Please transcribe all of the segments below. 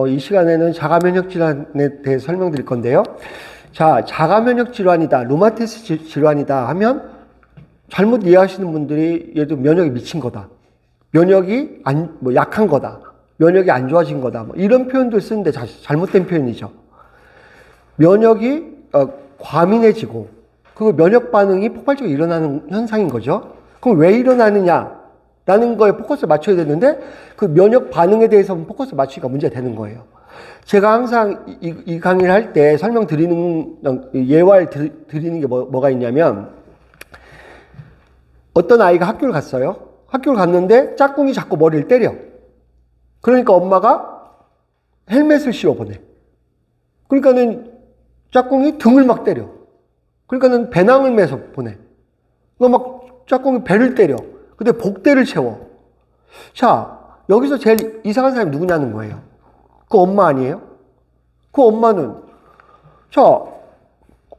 이 시간에는 자가면역 질환에 대해 설명드릴 건데요. 자, 자가면역 질환이다, 루마티스 질환이다 하면 잘못 이해하시는 분들이 예를 들어 면역이 미친 거다, 면역이 약한 거다, 면역이 안 좋아진 거다, 이런 표현들 쓰는데 잘못된 표현이죠. 면역이 과민해지고 그 면역 반응이 폭발적으로 일어나는 현상인 거죠. 그럼 왜 일어나느냐? 라는 거에 포커스를 맞춰야 되는데 그 면역 반응에 대해서 포커스를 맞추기가 문제가 되는 거예요. 제가 항상 이 강의를 할 때 설명드리는 예화를 드리는 게 뭐가 있냐면, 어떤 아이가 학교를 갔어요. 학교를 갔는데 짝꿍이 자꾸 머리를 때려. 그러니까 엄마가 헬멧을 씌워 보내. 그러니까는 짝꿍이 등을 막 때려. 그러니까는 배낭을 매서 보내. 막 짝꿍이 배를 때려. 근데 복대를 채워. 자, 여기서 제일 이상한 사람이 누구냐는 거예요. 그 엄마 아니에요? 그 엄마는, 자,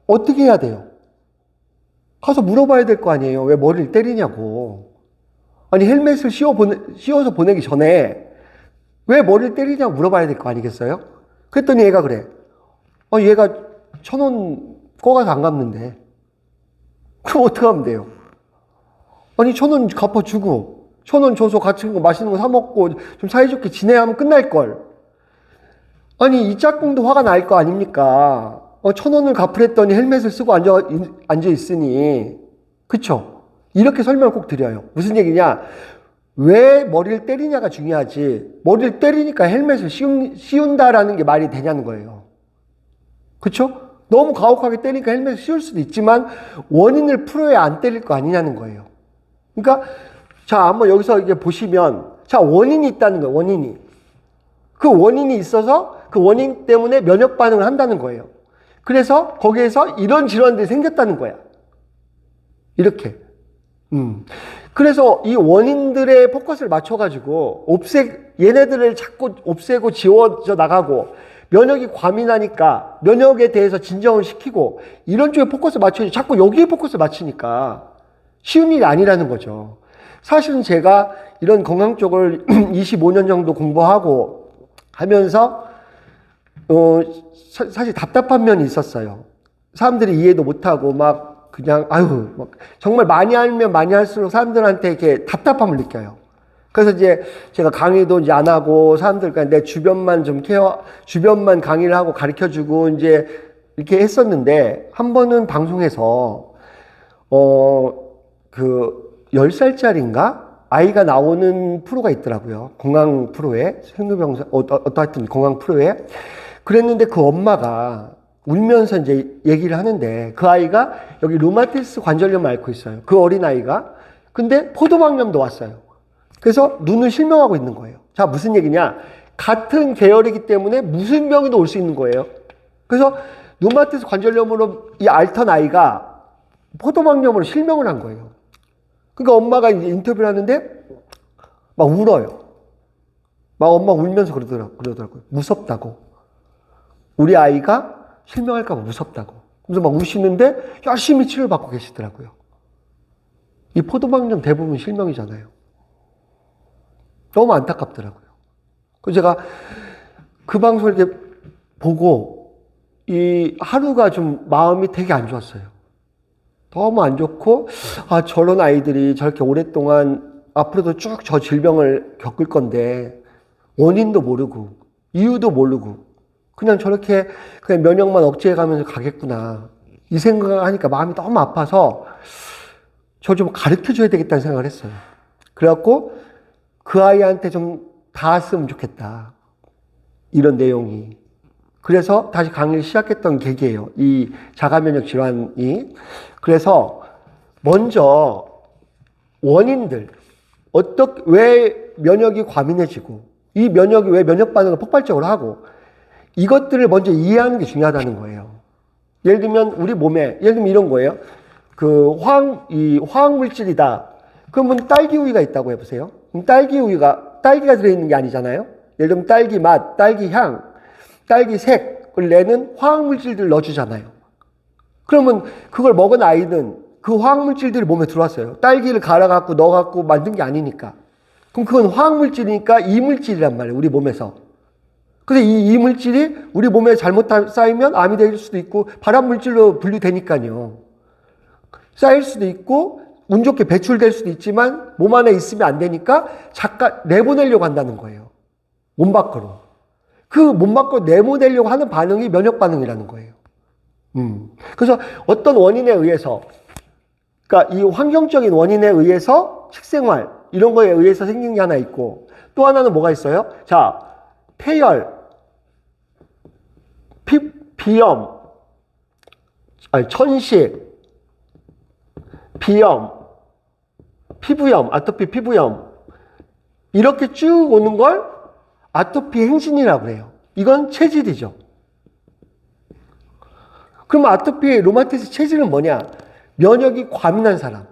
어떻게 해야 돼요? 가서 물어봐야 될 거 아니에요. 왜 머리를 때리냐고. 아니, 헬멧을 씌워서 보내기 전에 왜 머리를 때리냐고 물어봐야 될 거 아니겠어요? 그랬더니 얘가 그래. 얘가 1,000원 꺼가서 안 갚는데. 그럼 어떻게 하면 돼요? 아니, 1,000원 갚아주고 1,000원 줘서 같이 맛있는 거 사 먹고 좀 사이좋게 지내야 하면 끝날걸. 아니, 이 짝꿍도 화가 날 거 아닙니까? 1,000원을 갚으랬더니 헬멧을 쓰고 앉아 있으니. 그쵸? 이렇게 설명을 꼭 드려요. 무슨 얘기냐? 왜 머리를 때리냐가 중요하지, 머리를 때리니까 헬멧을 씌운다라는 게 말이 되냐는 거예요. 그쵸? 너무 가혹하게 때리니까 헬멧을 씌울 수도 있지만 원인을 풀어야 안 때릴 거 아니냐는 거예요. 그러니까 자, 한번 여기서 이게 보시면, 자, 원인이 있다는 거예요. 원인이. 그 원인이 있어서 그 원인 때문에 면역 반응을 한다는 거예요. 그래서 거기에서 이런 질환들이 생겼다는 거야. 이렇게. 그래서 이 원인들의 포커스를 맞춰가지고 얘네들을 자꾸 없애고 지워져 나가고, 면역이 과민하니까 면역에 대해서 진정을 시키고, 이런 쪽에 포커스를 맞춰야지 자꾸 여기에 포커스를 맞추니까 쉬운 일이 아니라는 거죠. 사실은 제가 이런 건강 쪽을 25년 정도 공부하고 하면서 사실 답답한 면이 있었어요. 사람들이 이해도 못하고 막 그냥 막 정말 많이 알면 많이 할수록 사람들한테 이렇게 답답함을 느껴요. 그래서 이제 제가 강의도 이제 안 하고 사람들, 그러니까 내 주변만 주변만 강의를 하고 가르쳐주고 이제 이렇게 했었는데, 한 번은 방송에서 그 10살짜리인가? 아이가 나오는 프로가 있더라고요. 건강 프로에, 생로병사, 하여튼 건강 프로에. 그랬는데 그 엄마가 울면서 이제 얘기를 하는데, 그 아이가 여기 루마티스 관절염을 앓고 있어요. 그 어린아이가. 근데 포도당염도 왔어요. 그래서 눈을 실명하고 있는 거예요. 자, 무슨 얘기냐? 같은 계열이기 때문에 무슨 병이도 올 수 있는 거예요. 그래서 루마티스 관절염으로 이 앓던 아이가 포도당염으로 실명을 한 거예요. 그러니까 엄마가 이제 인터뷰를 하는데 막 울어요. 막 엄마 울면서 그러더라고요. 무섭다고. 우리 아이가 실명할까봐 무섭다고. 그래서 막 우시는데 열심히 치료를 받고 계시더라고요. 이 포도당염 대부분 실명이잖아요. 너무 안타깝더라고요. 그래서 제가 그 방송을 이렇게 보고 이 하루가 좀 마음이 되게 안 좋았어요. 너무 안 좋고, 저런 아이들이 저렇게 오랫동안 앞으로도 쭉 저 질병을 겪을 건데 원인도 모르고 이유도 모르고 그냥 저렇게 그냥 면역만 억제해 가면서 가겠구나, 이 생각을 하니까 마음이 너무 아파서 저 좀 가르쳐 줘야 되겠다는 생각을 했어요. 그래갖고 그 아이한테 좀 닿았으면 좋겠다, 이런 내용이. 그래서 다시 강의를 시작했던 계기예요, 이 자가면역 질환이. 그래서 먼저 원인들, 왜 면역이 과민해지고 이 면역이 왜 면역 반응을 폭발적으로 하고, 이것들을 먼저 이해하는 게 중요하다는 거예요. 예를 들면 우리 몸에, 예를 들면 이런 거예요. 그 화학 물질이다. 그러면 딸기 우유가 있다고 해보세요. 그럼 딸기가 들어있는 게 아니잖아요. 예를 들면 딸기 맛, 딸기 향, 딸기 색을 내는 화학 물질들을 넣어주잖아요. 그러면 그걸 먹은 아이는 그 화학 물질들이 몸에 들어왔어요. 딸기를 갈아갖고 넣어갖고 만든 게 아니니까. 그럼 그건 화학 물질이니까 이물질이란 말이에요, 우리 몸에서. 그래서 이 물질이 우리 몸에 잘못 쌓이면 암이 될 수도 있고 발암 물질로 분류되니까요. 쌓일 수도 있고 운 좋게 배출될 수도 있지만 몸 안에 있으면 안 되니까 잠깐 내보내려고 한다는 거예요. 몸 밖으로. 그 몸 밖으로 내보내려고 하는 반응이 면역 반응이라는 거예요. 그래서 어떤 원인에 의해서, 그러니까 이 환경적인 원인에 의해서 식생활 이런 거에 의해서 생긴 게 하나 있고, 또 하나는 뭐가 있어요? 자, 폐열, 비염, 천식, 비염, 피부염, 아토피 피부염 이렇게 쭉 오는 걸 아토피 행진이라고 해요. 이건 체질이죠. 그럼 아토피 로마티스 체질은 뭐냐? 면역이 과민한 사람.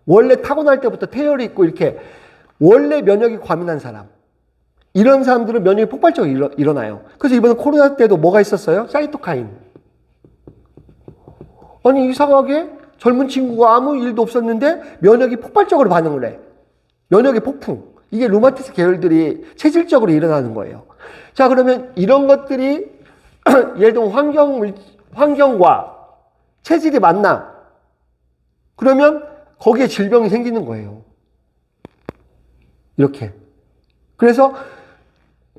원래 타고날 때부터 태열이 있고 이렇게 원래 면역이 과민한 사람. 이런 사람들은 면역이 폭발적으로 일어나요. 그래서 이번에 코로나 때도 뭐가 있었어요? 사이토카인. 아니 이상하게 젊은 친구가 아무 일도 없었는데 면역이 폭발적으로 반응을 해. 면역의 폭풍. 이게 루마티스 계열들이 체질적으로 일어나는 거예요. 자, 그러면 이런 것들이 예를 들면 환경과 체질이 맞나? 그러면 거기에 질병이 생기는 거예요. 이렇게. 그래서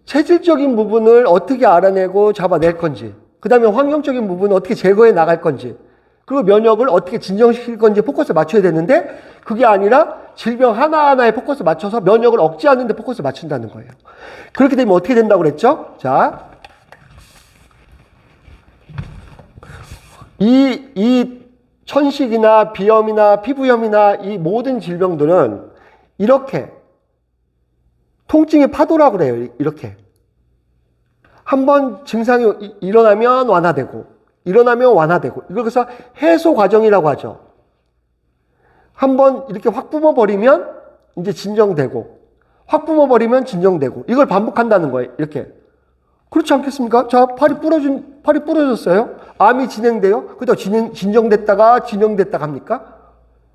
체질적인 부분을 어떻게 알아내고 잡아낼 건지, 그 다음에 환경적인 부분을 어떻게 제거해 나갈 건지, 그리고 면역을 어떻게 진정시킬 건지 포커스를 맞춰야 되는데 그게 아니라 질병 하나하나에 포커스 맞춰서 면역을 억제하는 데 포커스를 맞춘다는 거예요. 그렇게 되면 어떻게 된다고 그랬죠? 자, 이 천식이나 비염이나 피부염이나 이 모든 질병들은 이렇게 통증의 파도라고 그래요. 이렇게. 한번 증상이 일어나면 완화되고 일어나면 완화되고 이걸 그래서 해소 과정이라고 하죠. 한번 이렇게 확 뿜어버리면 이제 진정되고 확 뿜어버리면 진정되고 이걸 반복한다는 거예요. 이렇게. 그렇지 않겠습니까? 자, 팔이 부러졌어요. 암이 진행돼요. 그러다 진정됐다가 진정됐다가 합니까?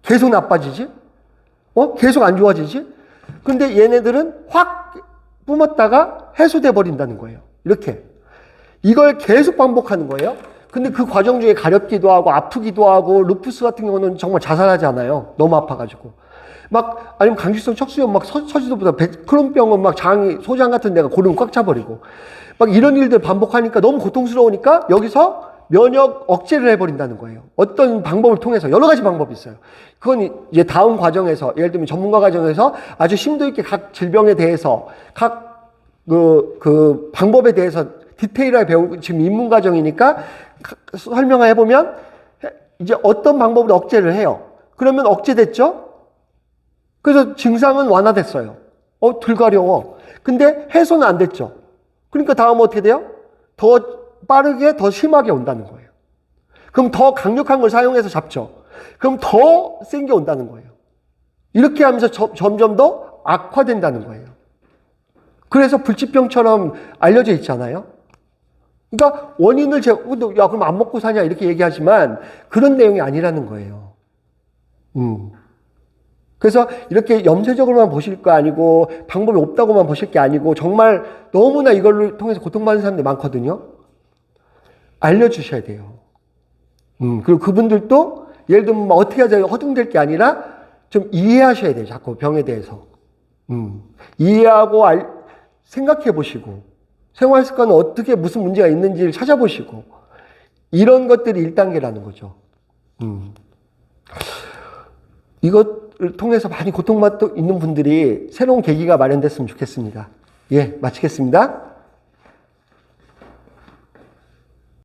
계속 나빠지지? 계속 안 좋아지지? 근데 얘네들은 확 뿜었다가 해소돼 버린다는 거예요. 이렇게. 이걸 계속 반복하는 거예요. 근데 그 과정 중에 가렵기도 하고 아프기도 하고 루푸스 같은 경우는 정말 자살하지 않아요. 너무 아파가지고. 아니면 강직성 척수염 서지도보다 크론병은 소장 같은 데가 고름 꽉 차버리고. 이런 일들 반복하니까 너무 고통스러우니까 여기서 면역 억제를 해버린다는 거예요. 어떤 방법을 통해서 여러 가지 방법이 있어요. 그건 이제 다음 과정에서 예를 들면 전문가 과정에서 아주 심도 있게 각 질병에 대해서 각 그 방법에 대해서 디테일하게 배우고 지금 입문 과정이니까 설명을 해보면 이제 어떤 방법으로 억제를 해요. 그러면 억제됐죠? 그래서 증상은 완화됐어요. 덜 가려워. 근데 해소는 안 됐죠. 그러니까 다음은 어떻게 돼요? 더 빠르게 더 심하게 온다는 거예요. 그럼 더 강력한 걸 사용해서 잡죠. 그럼 더 센 게 온다는 거예요. 이렇게 하면서 점점 더 악화된다는 거예요. 그래서 불치병처럼 알려져 있잖아요. 그러니까 원인을 야, 그럼 안 먹고 사냐 이렇게 얘기하지만 그런 내용이 아니라는 거예요. 그래서 이렇게 염세적으로만 보실 거 아니고 방법이 없다고만 보실 게 아니고 정말 너무나 이걸로 통해서 고통받는 사람들이 많거든요. 알려주셔야 돼요. 그리고 그분들도 예를 들면 어떻게 하자 허둥댈 게 아니라 좀 이해하셔야 돼요. 자꾸 병에 대해서. 이해하고 생각해 보시고 생활 습관은 어떻게 무슨 문제가 있는지를 찾아보시고 이런 것들이 1단계라는 거죠. 이것을 통해서 많이 고통받고 있는 분들이 새로운 계기가 마련됐으면 좋겠습니다. 예, 마치겠습니다.